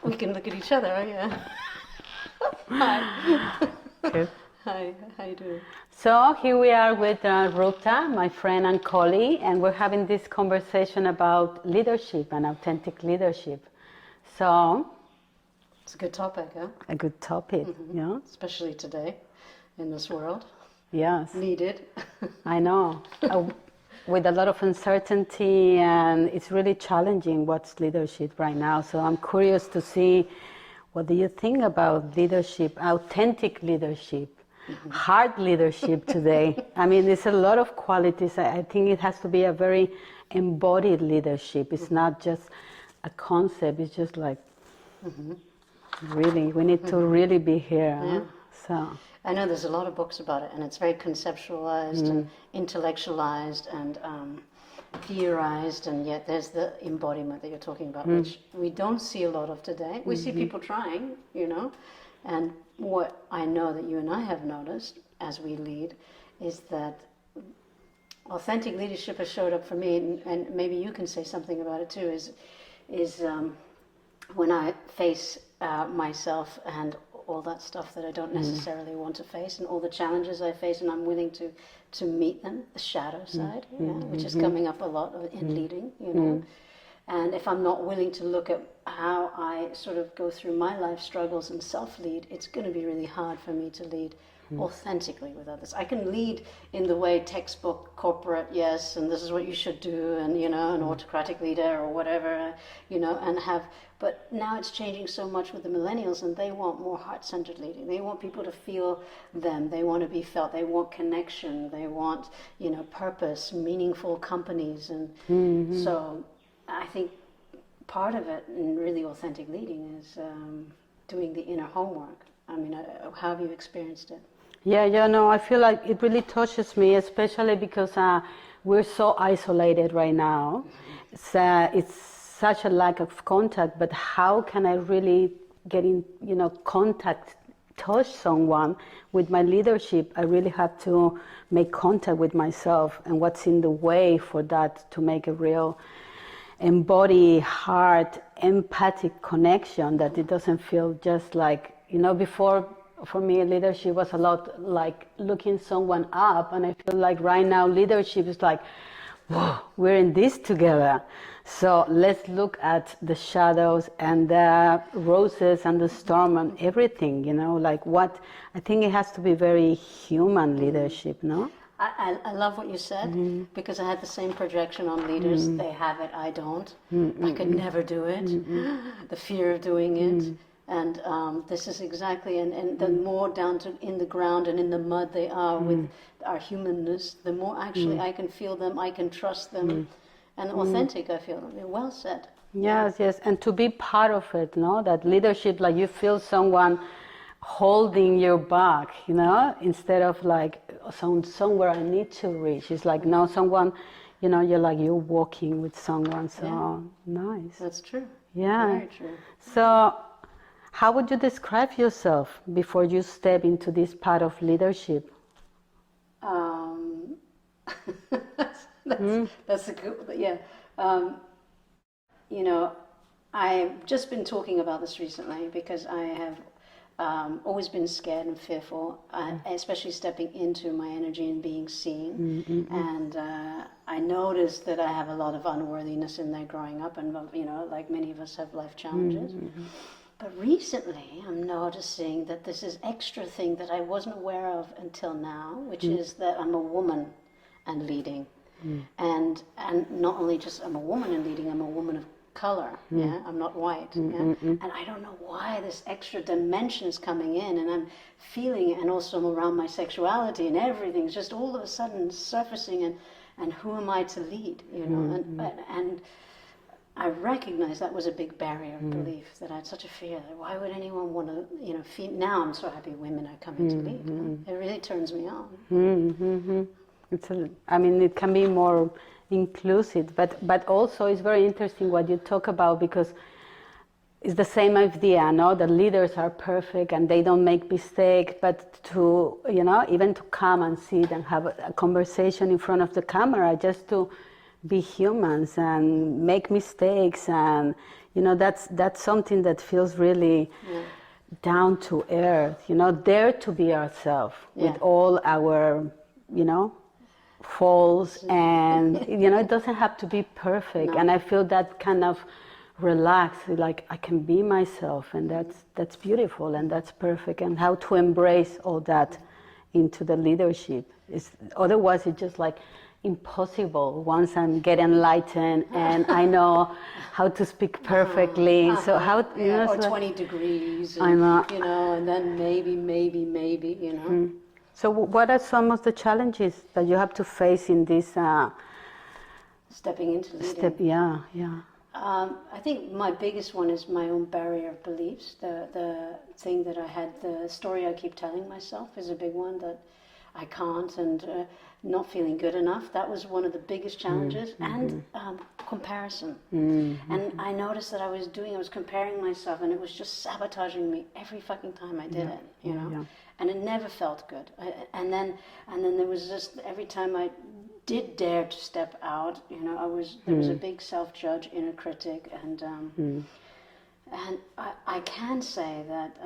We can look at each other, yeah. Hi. Good. Hi, how you doing? So here we are with Rupda, my friend and colleague, and we're having this conversation about leadership and authentic leadership. So, It's a good topic, huh? a good topic, yeah? Especially today in this world. Yes, Needed. I know. With a lot of uncertainty, and it's really challenging what's leadership right now. So I'm curious to see, what do you think about leadership, authentic leadership, hard leadership today? I mean, there's a lot of qualities. I think it has to be a very embodied leadership. It's not just a concept. It's just like, really, we need to really be here. Huh? So. I know there's a lot of books about it, and it's very conceptualized and intellectualized and theorized, and yet there's the embodiment that you're talking about, which we don't see a lot of today. We see people trying, and what I know that you and I have noticed as we lead is that authentic leadership has showed up for me, and maybe you can say something about it too, is when I face myself and all that stuff that I don't necessarily want to face, and all the challenges I face, and I'm willing to meet them, the shadow side, which is coming up a lot in leading, And if I'm not willing to look at how I sort of go through my life struggles and self-lead, it's going to be really hard for me to lead authentically with others. I can lead in the way textbook, corporate, yes, and this is what you should do, and an autocratic leader or whatever, and have. But now it's changing so much with the millennials, and they want more heart-centered leading. They want people to feel them. They want to be felt. They want connection. They want, purpose, meaningful companies, and so I think part of it in really authentic leading is doing the inner homework. I mean, how have you experienced it? Yeah, no, I feel like it really touches me, especially because we're so isolated right now. It's such a lack of contact, but how can I really get in, contact, touch someone with my leadership? I really have to make contact with myself, and what's in the way for that to make a real embody, heart, empathic connection, that it doesn't feel just like, before for me leadership was a lot like looking someone up, and I feel like right now leadership is like, whoa, we're in this together. So let's look at the shadows and the roses and the storm and everything, like what, I think it has to be very human leadership, no? I love what you said, because I had the same projection on leaders. They have it, I don't. I could never do it. The fear of doing it. And this is exactly, and the more down to in the ground and in the mud they are with our humanness, the more actually I can feel them, I can trust them, and authentic I feel them. They're well said. Yes, and to be part of it, no? That leadership, like you feel someone holding your back, instead of like somewhere I need to reach. It's like, no, someone, you're walking with someone, so nice. That's true. Yeah. Very true. So how would you describe yourself before you step into this part of leadership? That's a good, yeah. I've just been talking about this recently because I have always been scared and fearful, especially stepping into my energy and being seen. And I noticed that I have a lot of unworthiness in there growing up, and like many of us have life challenges. But recently I'm noticing that this is extra thing that I wasn't aware of until now, which is that I'm a woman and leading. And not only just I'm a woman and leading, I'm a woman of color, I'm not white, and I don't know why this extra dimension is coming in, and I'm feeling it, and also around my sexuality and everything's just all of a sudden surfacing, and who am I to lead, and I recognize that was a big barrier of belief, that I had such a fear that why would anyone want to, now I'm so happy women are coming to lead. It really turns me on. It can be more inclusive, but also it's very interesting what you talk about, because it's the same idea, no? The leaders are perfect and they don't make mistakes, but even to come and sit and have a conversation in front of the camera, just to be humans and make mistakes, and that's something that feels really down to earth, dare to be ourselves with all our faults, and it doesn't have to be perfect. And I feel that kind of relaxed, like I can be myself, and that's beautiful and that's perfect. And how to embrace all that into the leadership is, otherwise it's just like impossible once I get enlightened and I know how to speak perfectly. So how or 20 degrees, and, and then maybe. So what are some of the challenges that you have to face in this stepping into leading? I think my biggest one is my own barrier of beliefs. The thing that I had, the story I keep telling myself is a big one, that I can't, and not feeling good enough. That was one of the biggest challenges. And comparison. And I noticed that I was comparing myself, and it was just sabotaging me every fucking time I did it, and it never felt good. And then there was just, every time I did dare to step out, there was a big self-judge, inner critic, and I can say that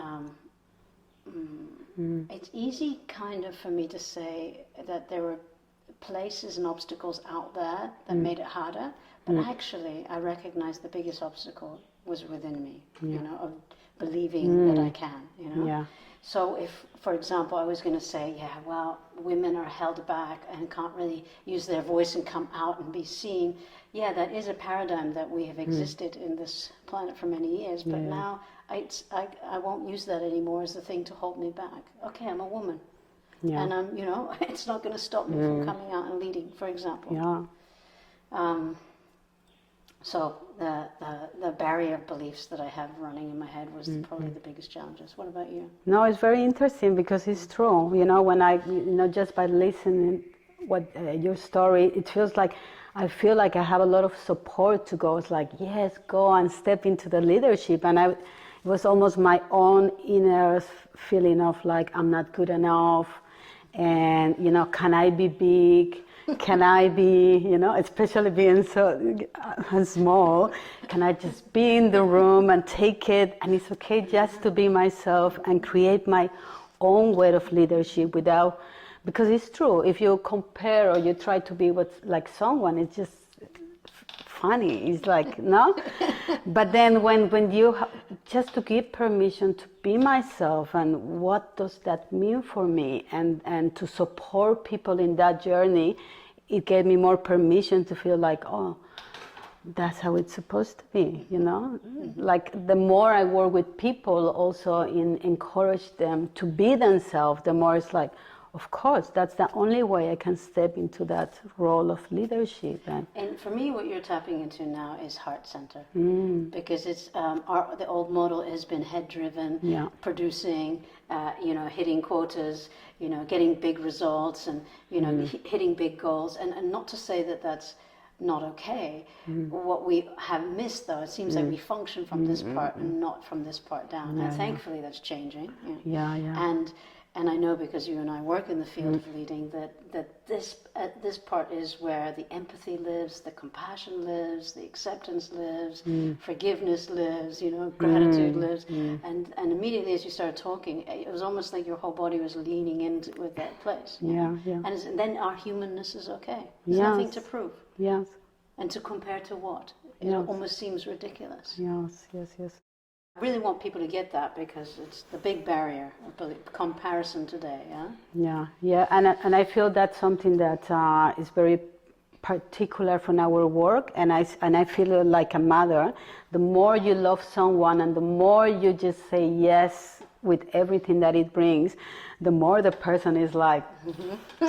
it's easy kind of for me to say that there were places and obstacles out there that made it harder, but actually I recognize the biggest obstacle was within me, of believing that I can, So if, for example, I was going to say, women are held back and can't really use their voice and come out and be seen, that is a paradigm that we have existed in this planet for many years, but now I won't use that anymore as the thing to hold me back. Okay, I'm a woman, and I'm, it's not going to stop me from coming out and leading, for example. So the barrier of beliefs that I have running in my head was probably the biggest challenges. What about you? No, it's very interesting because it's true. When I, just by listening your story, it feels like I feel like I have a lot of support to go. It's like, yes, go and step into the leadership. And it was almost my own inner feeling of like, I'm not good enough. And, can I be big? Can I be, especially being so small, can I just be in the room and take it? And it's okay just to be myself and create my own way of leadership because it's true, if you compare or you try to be like someone, it's just funny. It's like, no? But then when you, just to give permission to be myself, and what does that mean for me, and to support people in that journey, it gave me more permission to feel like, oh, that's how it's supposed to be, Like the more I work with people, also encourage them to be themselves, the more it's like, of course, that's the only way I can step into that role of leadership. And for me, what you're tapping into now is heart center, because it's the old model has been head driven, producing, hitting quotas, getting big results, and hitting big goals, and not to say that that's not okay. What we have missed, though, it seems like we function from this part and not from this part down. And thankfully, that's changing. And I know, because you and I work in the field of leading, that this part is where the empathy lives, the compassion lives, the acceptance lives, forgiveness lives, gratitude lives. And immediately as you started talking, it was almost like your whole body was leaning into with that place. And then our humanness is okay. There's nothing to prove. Yes. And to compare to what? It almost seems ridiculous. Yes. I really want people to get that, because it's the big barrier of comparison today, and I feel that's something that is very particular from our work, and I feel like a mother. The more you love someone and the more you just say yes with everything that it brings, the more the person is like,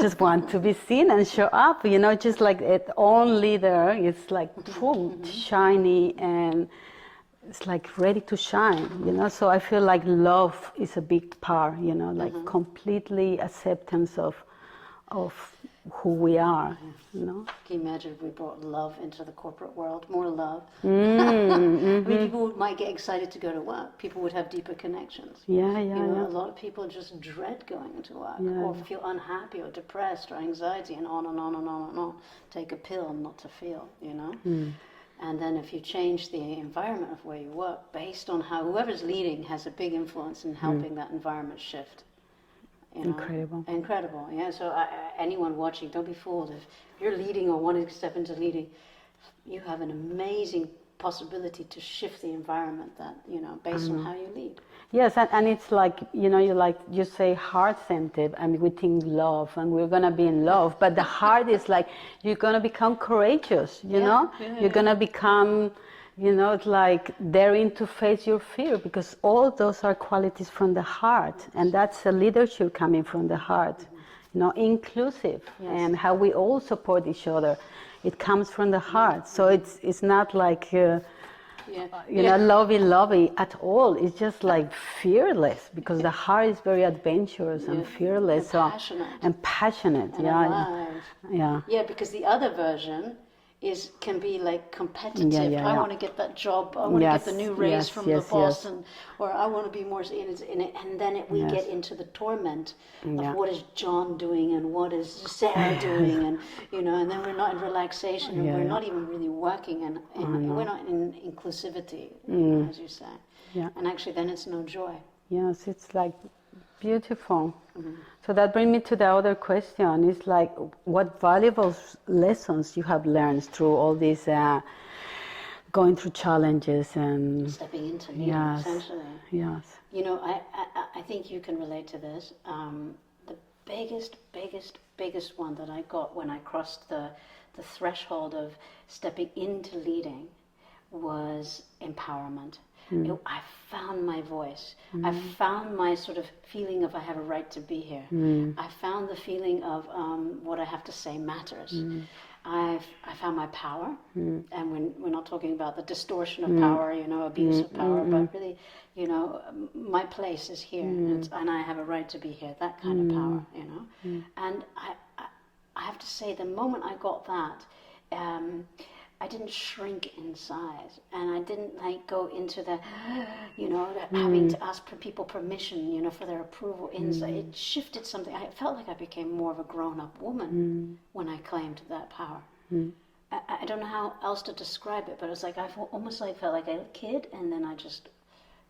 just want to be seen and show up, just like its own leader. It's like shiny, and it's like ready to shine, So I feel like love is a big part, like completely acceptance of who we are, you know. Can you imagine if we brought love into the corporate world? More love. I mean, people might get excited to go to work. People would have deeper connections. Yeah. A lot of people just dread going to work, or feel unhappy or depressed or anxiety, and on and on and on and on. Take a pill not to feel, you know. And then if you change the environment of where you work based on how whoever's leading has a big influence in helping that environment shift. You know? Incredible, yeah. So anyone watching, don't be fooled. If you're leading or wanting to step into leading, you have an amazing possibility to shift the environment that, you know, based on how you lead. Yes, and it's like, you know, you say heart-centered, and we think love, and we're going to be in love, but the heart is like, you're going to become courageous, you know? You're going to become, you know, it's like daring to face your fear, because all those are qualities from the heart, and that's a leadership coming from the heart, you know, inclusive, and how we all support each other. It comes from the heart, so it's not like, you know, lovey at all. It's just like fearless, because the heart is very adventurous and fearless, and passionate, and alive. Yeah, because the other version can be like competitive. I want to get that job. I want to get the new raise from the boss, or I want to be more in it. And then we get into the torment of what is John doing and what is Sarah doing, and you know. And then we're not in relaxation, and we're not even really working, and we're not in inclusivity, as you say. And actually, then it's no joy. Yes, it's like beautiful. So that brings me to the other question. It's like, what valuable lessons you have learned through all these going through challenges and stepping into leading, essentially. Yes. You know, I think you can relate to this. The biggest one that I got when I crossed the threshold of stepping into leading was empowerment. I found my voice. I found my sort of feeling of I have a right to be here. I found the feeling of what I have to say matters. I found my power, and we're not talking about the distortion of power, you know, abuse of power, but really, you know, my place is here, and I have a right to be here. That kind of power, you know. And I have to say, the moment I got that, I didn't shrink in size, and I didn't like go into the, you know, having to ask people permission, you know, for their approval inside. It shifted something. I felt like I became more of a grown-up woman when I claimed that power. I don't know how else to describe it, but it was like I almost like felt like a kid, and then I just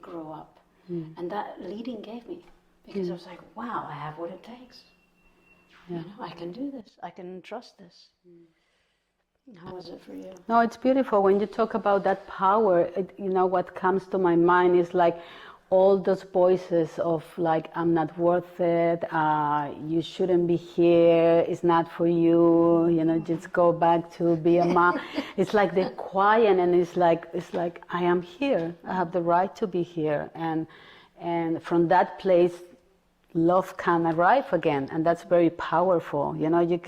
grew up, and that leading gave me, because I was like, wow, I have what it takes. You know, I can do this. I can trust this. How was it for you? No, it's beautiful. When you talk about that power, you know, what comes to my mind is like all those voices of like, I'm not worth it, you shouldn't be here, it's not for you, you know, just go back to be a mom. It's like they're quiet, and it's like I am here. I have the right to be here. And from that place, love can arrive again. And that's very powerful. You know, you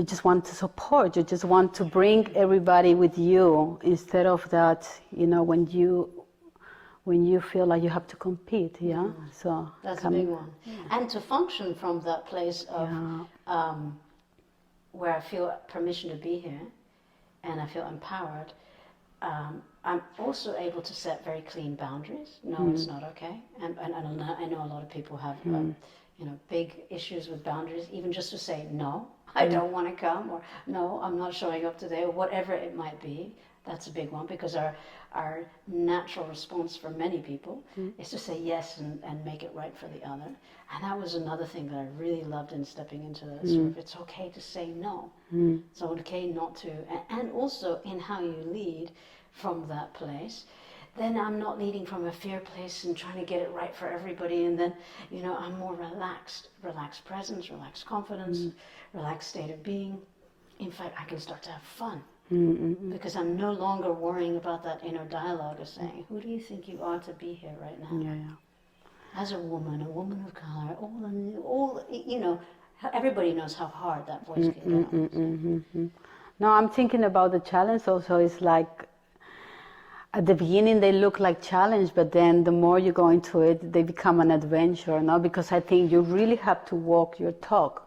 just want to support, you just want to bring everybody with you, instead of that, you know, when you feel like you have to compete, so that's a big one. And to function from that place of where I feel permission to be here, and I feel empowered, I'm also able to set very clean boundaries. No, it's not okay, and I know a lot of people have you know, big issues with boundaries, even just to say no, I don't want to come, or no, I'm not showing up today, or whatever it might be. That's a big one, because our natural response for many people is to say yes and make it right for the other. And that was another thing that I really loved in stepping into the sort of, it's okay to say no. It's okay not to, and also in how you lead from that place. Then I'm not leading from a fear place and trying to get it right for everybody, and then, you know, I'm more relaxed presence, relaxed confidence, relaxed state of being. In fact, I can start to have fun, because I'm no longer worrying about that inner dialogue of saying, who do you think you are to be here right now? As a woman of color, all you know, everybody knows how hard that voice can get. No, I'm thinking about the challenge also. It's like, at the beginning they look like challenge, but then the more you go into it, they become an adventure, no? Because I think you really have to walk your talk.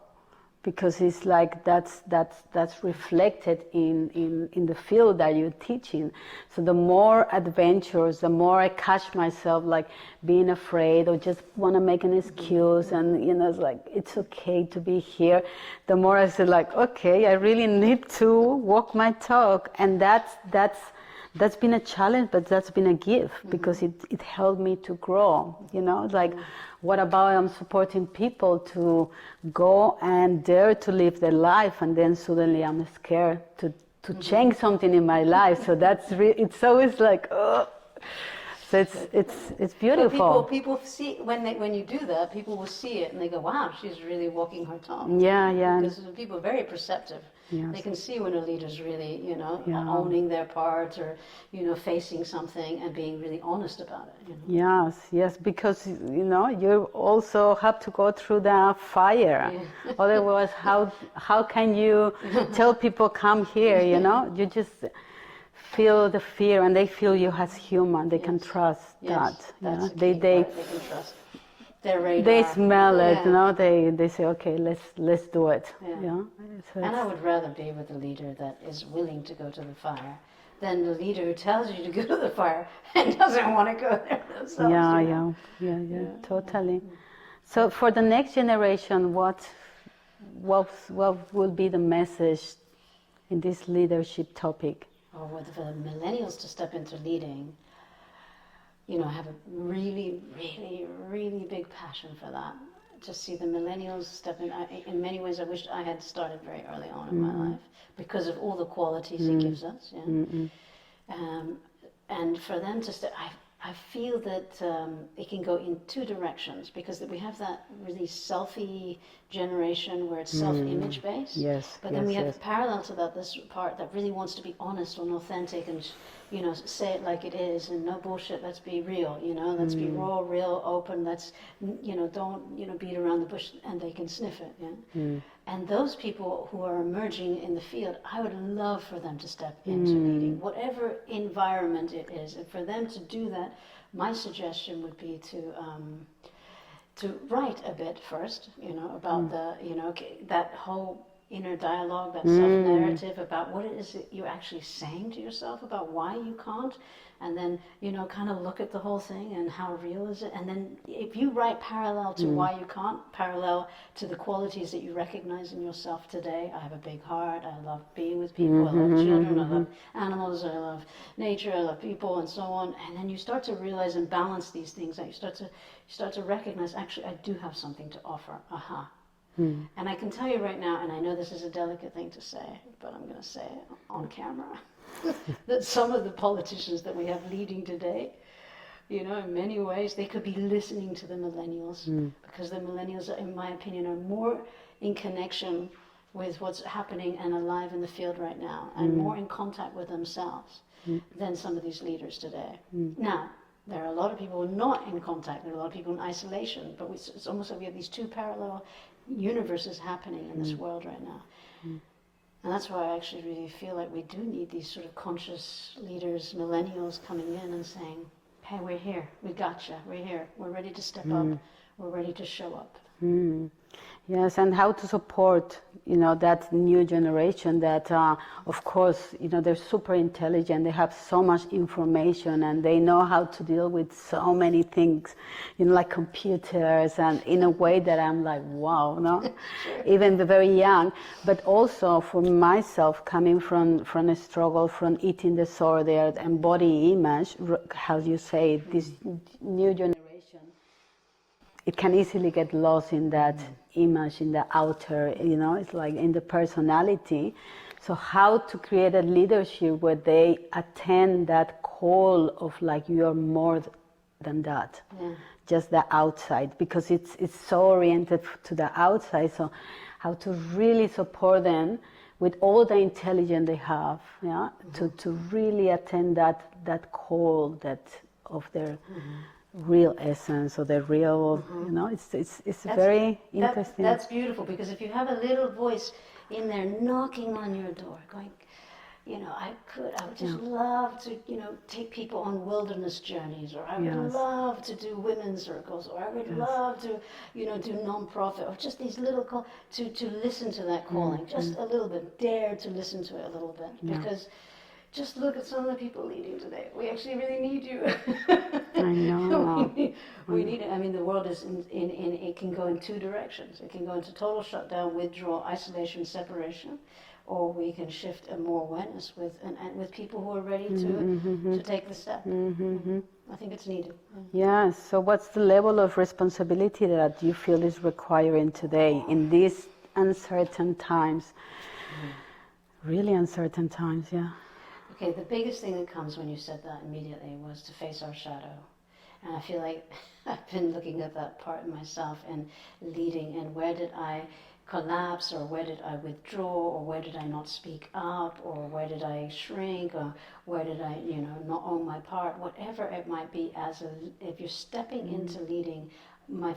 because it's like that's reflected in the field that you're teaching. So the more adventures, the more I catch myself like being afraid or just want to make an excuse, and you know, it's like it's okay to be here. The more I say like, okay, I really need to walk my talk, and that's been a challenge, but that's been a gift because it helped me to grow. You know, like what about I'm supporting people to go and dare to live their life, and then suddenly I'm scared to change something in my life. So that's it's always like, oh. So it's beautiful. But people see when you do that, people will see it and they go, "Wow, she's really walking her talk." Yeah. Because people are very perceptive. Yes. They can see when a leader's really, you know, Yeah. owning their part, or you know, facing something and being really honest about it. You know? Yes, because you know you also have to go through the fire. Yeah. Otherwise, how can you tell people come here? You know, you just feel the fear, and they feel you as human. They can trust that. That's Yeah, they can trust their radar. they smell it. You know, they say, okay, let's do it. Yeah. So and I would rather be with a leader that is willing to go to the fire than the leader who tells you to go to the fire and doesn't want to go there themselves. Yeah, totally. So for the next generation, what will be the message in this leadership topic? Or with the millennials to step into leading, you know, I have a really, really, really big passion for that. To see the millennials step in many ways, I wish I had started very early on in my life because of all the qualities it gives us. Yeah. And for them to step, I feel that it can go in two directions, because we have that really selfie generation where it's self-image based. Yes. But then we have parallel to that this part that really wants to be honest and authentic and, you know, say it like it is and no bullshit. Let's be real. You know, let's be raw, real, open. Let's, you know, don't, you know, beat around the bush, and they can sniff it. Yeah. And those people who are emerging in the field, I would love for them to step into leading, whatever environment it is. And for them to do that, my suggestion would be to write a bit first, you know, about the, you know, that whole inner dialogue, that self-narrative about what it is that you're actually saying to yourself about why you can't. And then, you know, kind of look at the whole thing and how real is it. And then if you write parallel to why you can't, parallel to the qualities that you recognize in yourself today. I have a big heart. I love being with people. I love children. I love animals. I love nature. I love people, and so on. And then you start to realize and balance these things. You start to recognize, actually, I do have something to offer. Aha. And I can tell you right now, and I know this is a delicate thing to say, but I'm going to say it on camera, that some of the politicians that we have leading today, you know, in many ways, they could be listening to the millennials, because the millennials, in my opinion, are more in connection with what's happening and alive in the field right now, and more in contact with themselves than some of these leaders today. Now, there are a lot of people who are not in contact. There are a lot of people in isolation. But it's almost like we have these two parallel universes happening in this world right now. And that's why I actually really feel like we do need these sort of conscious leaders, millennials, coming in and saying, hey, we're here. We gotcha. We're here. We're ready to step up. We're ready to show up. Yes, and how to support, you know, that new generation that, of course, you know, they're super intelligent, they have so much information, and they know how to deal with so many things, you know, like computers, and in a way that I'm like, wow, no? Even the very young. But also for myself, coming from a struggle from eating disorder and body image, how you say, this new generation, it can easily get lost in that image, in the outer, you know, it's like in the personality. So how to create a leadership where they attend that call of like, you are more than that, just the outside, because it's so oriented to the outside. So how to really support them with all the intelligence they have, to really attend that call that of their real essence, or the real, you know, it's very interesting. That's beautiful, because if you have a little voice in there knocking on your door, going, I would just love to, take people on wilderness journeys, or I would love to do women's circles, or I would love to, do non-profit, or just these little to listen to that calling, just a little bit, dare to listen to it a little bit, because just look at some of the people leading today. We actually really need you. I know. we need it. I mean, the world is it can go in two directions. It can go into total shutdown, withdrawal, isolation, separation, or we can shift a more awareness with people who are ready to take the step. I think it's needed. Yeah. So, what's the level of responsibility that you feel is requiring today in these uncertain times? Really uncertain times. Yeah. Okay, the biggest thing that comes when you said that immediately was to face our shadow. And I feel like I've been looking at that part of myself and leading, and where did I collapse, or where did I withdraw, or where did I not speak up, or where did I shrink, or where did I, not own my part, whatever it might be. If you're stepping into leading, my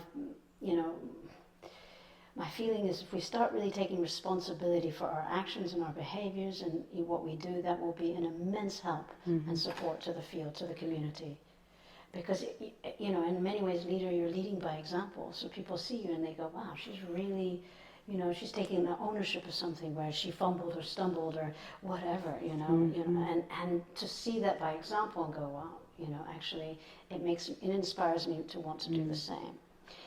feeling is if we start really taking responsibility for our actions and our behaviors and what we do, that will be an immense help and support to the field, to the community. Because, in many ways, you're leading by example. So people see you and they go, wow, she's really, she's taking the ownership of something where she fumbled or stumbled or whatever, and to see that by example and go, wow, actually, it inspires me to want to do the same.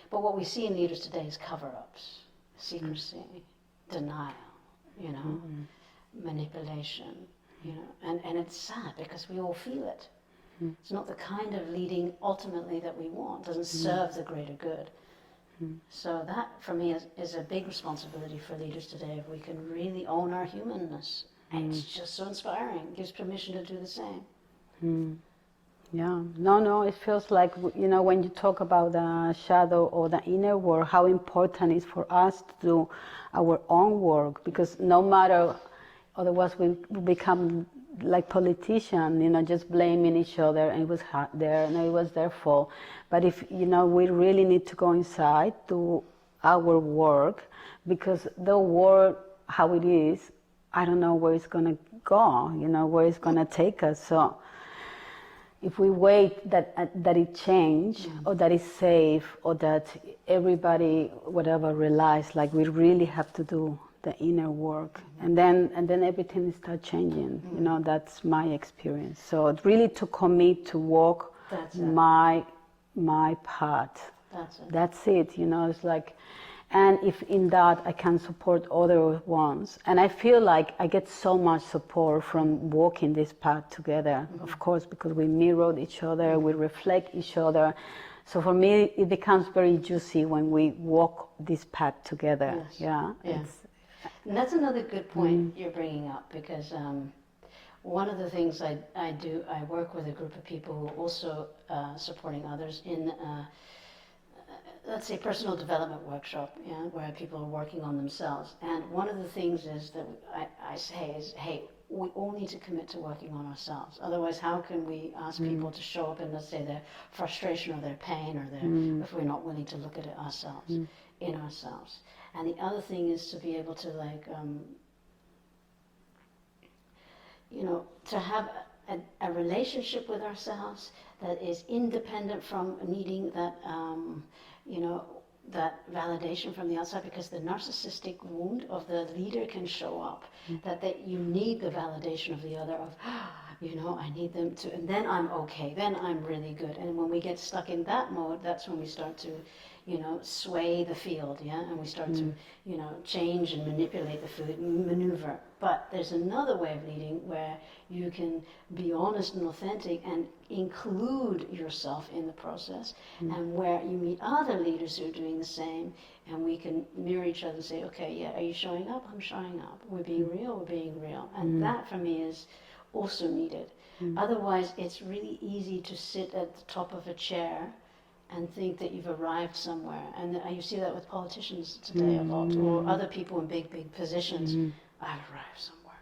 But what we see in leaders today is cover-ups, secrecy, denial, manipulation, and it's sad because we all feel it. It's not the kind of leading ultimately that we want. It doesn't serve the greater good. So that, for me, is a big responsibility for leaders today. If we can really own our humanness, it's just so inspiring. It gives permission to do the same. Yeah, no, it feels like, when you talk about the shadow or the inner work, how important it is for us to do our own work, because no matter, otherwise we become like politicians, just blaming each other, and it was it was their fault. But if, we really need to go inside, do our work, because the world, how it is, I don't know where it's going to go, where it's going to take us. So if we wait that it change, or that it's safe, or that everybody, whatever, realize, like we really have to do the inner work, and then everything start changing. That's my experience. So it really to commit to walk my path. That's it. It's like, and if in that I can support other ones, and I feel like I get so much support from walking this path together, of course, because we mirror each other, we reflect each other. So for me, it becomes very juicy when we walk this path together. Yes. Yeah. And that's another good point you're bringing up, because one of the things I do, I work with a group of people who are also supporting others in let's say personal development workshop, where people are working on themselves. And one of the things is that I say is, hey, we all need to commit to working on ourselves. Otherwise, how can we ask people to show up in, let's say, their frustration or their pain or their, if we're not willing to look at it ourselves, in ourselves. And the other thing is to be able to, like, to have a relationship with ourselves that is independent from needing that, that validation from the outside, because the narcissistic wound of the leader can show up, that you need the validation of the other, of, I need them to, and then I'm okay, then I'm really good. And when we get stuck in that mode, that's when we start to, sway the field, and we start to, change and manipulate the food, maneuver. But there's another way of leading where you can be honest and authentic and include yourself in the process, and where you meet other leaders who are doing the same, and we can mirror each other and say, okay, are you showing up? I'm showing up. We're being real. And that, for me, is also needed. Otherwise, it's really easy to sit at the top of a chair and think that you've arrived somewhere. And you see that with politicians today a lot, or other people in big positions. I've arrived somewhere,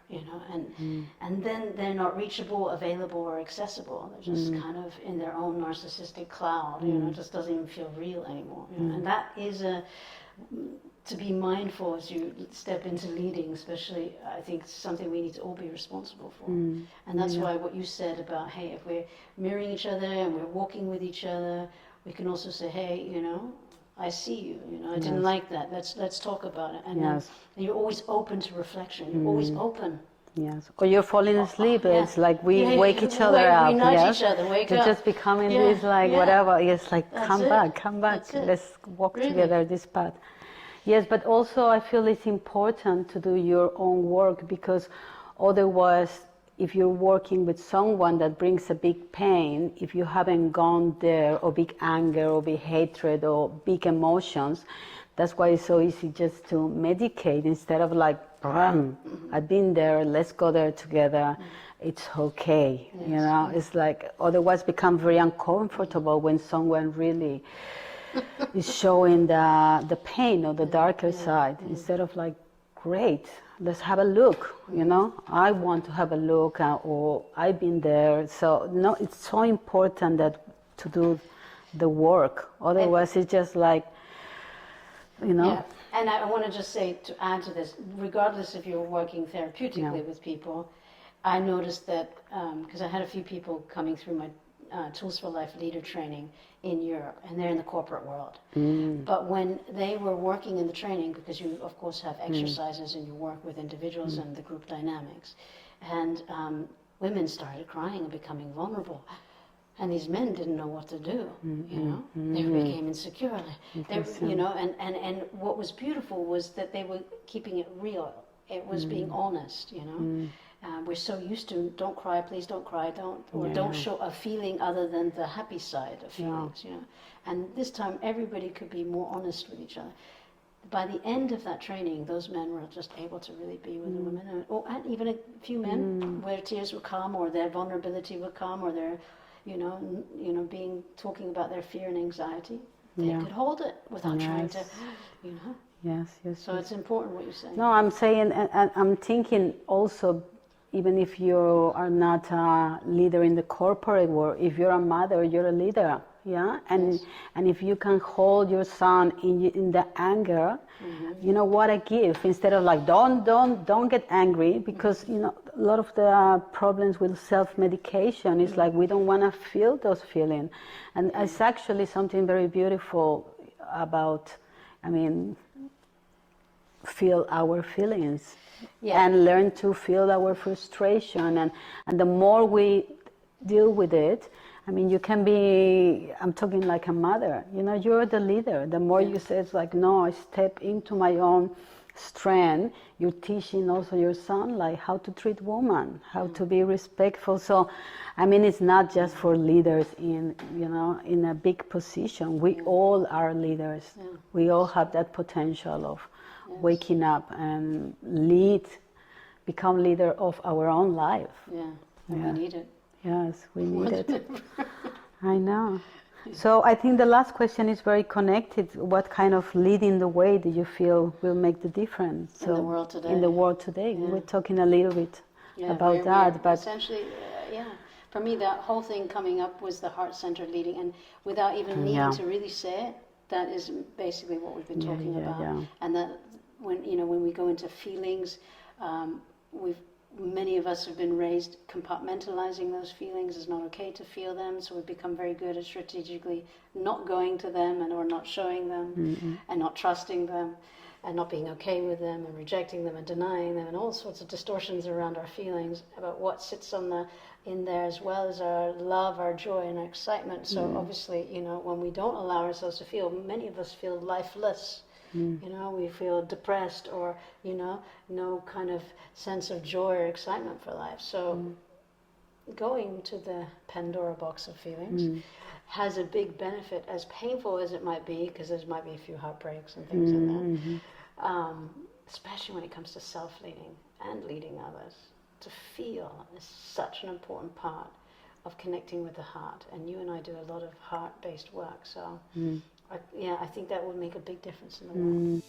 and then they're not reachable, available, or accessible. They're just kind of in their own narcissistic cloud, it just doesn't even feel real anymore. And that is to be mindful as you step into leading, especially, I think it's something we need to all be responsible for. And that's why what you said about, hey, if we're mirroring each other and we're walking with each other, we can also say, hey, you know, I see you, you know, I didn't like that. Let's talk about it. And then you're always open to reflection. You're always open. Yes, or you're falling asleep. It's like we wake each other up. We nudge each other. Wake up. Just becoming this like whatever. It's like come back. Let's walk together this path. Yes, but also I feel it's important to do your own work, because otherwise, if you're working with someone that brings a big pain, if you haven't gone there, or big anger, or big hatred, or big emotions, that's why it's so easy just to medicate instead of like, I've been there, let's go there together, it's okay. Yes. You know, it's like, otherwise become very uncomfortable when someone really is showing the pain or the darker side, instead of like, great, let's have a look, you know, I want to have a look, or I've been there. So no, it's so important that to do the work, otherwise it's just like, you know. Yeah. And I want to just say, to add to this, regardless if you're working therapeutically with people, I noticed that, because I had a few people coming through my Tools for Life leader training in Europe, and they're in the corporate world. But when they were working in the training, because you of course have exercises and you work with individuals and the group dynamics, and women started crying and becoming vulnerable. And these men didn't know what to do, you know. They became insecure. You know, and what was beautiful was that they were keeping it real. It was being honest, you know. We're so used to, don't cry, please don't cry, don't show a feeling other than the happy side of feelings, you know. And this time everybody could be more honest with each other. By the end of that training, those men were just able to really be with the women, and even a few men where tears would come, or their vulnerability would come, or their, you know, talking about their fear and anxiety. They could hold it without trying to, you know. Yes. So it's important what you're saying. No, I'm saying, and I'm thinking also, even if you are not a leader in the corporate world, if you're a mother, you're a leader, and if you can hold your son in the anger, you know, what a gift. Instead of like, don't get angry, because you know, a lot of the problems with self-medication is like, we don't want to feel those feelings, and it's actually something very beautiful about, I mean, feel our feelings. And learn to feel our frustration, and the more we deal with it, I mean, you can be, I'm talking like a mother, you know, you're the leader. The more you say, it's like, no, I step into my own strength, you're teaching also your son like how to treat women, how to be respectful. So I mean, it's not just for leaders in, you know, in a big position. We all are leaders. We all have that potential of waking up and become leader of our own life. We need it. Yes, we need it. I know. So I think the last question is very connected. What kind of leading the way do you feel will make the difference? In the world today. In the world today. We're talking a little bit about that. But essentially, for me, that whole thing coming up was the heart-centered leading. And without even needing to really say it, that is basically what we've been talking about. And that when we go into feelings, many of us have been raised compartmentalizing those feelings. It's not okay to feel them, so we've become very good at strategically not going to them or not showing them and not trusting them and not being okay with them and rejecting them and denying them, and all sorts of distortions around our feelings about what sits in there, as well as our love, our joy, and our excitement. So obviously, you know, when we don't allow ourselves to feel, many of us feel lifeless. You know, we feel depressed, or, you know, no kind of sense of joy or excitement for life. So going to the Pandora box of feelings has a big benefit, as painful as it might be, because there might be a few heartbreaks and things in that, especially when it comes to self-leading and leading others. To feel is such an important part of connecting with the heart. And you and I do a lot of heart-based work, so... I think that would make a big difference in the world.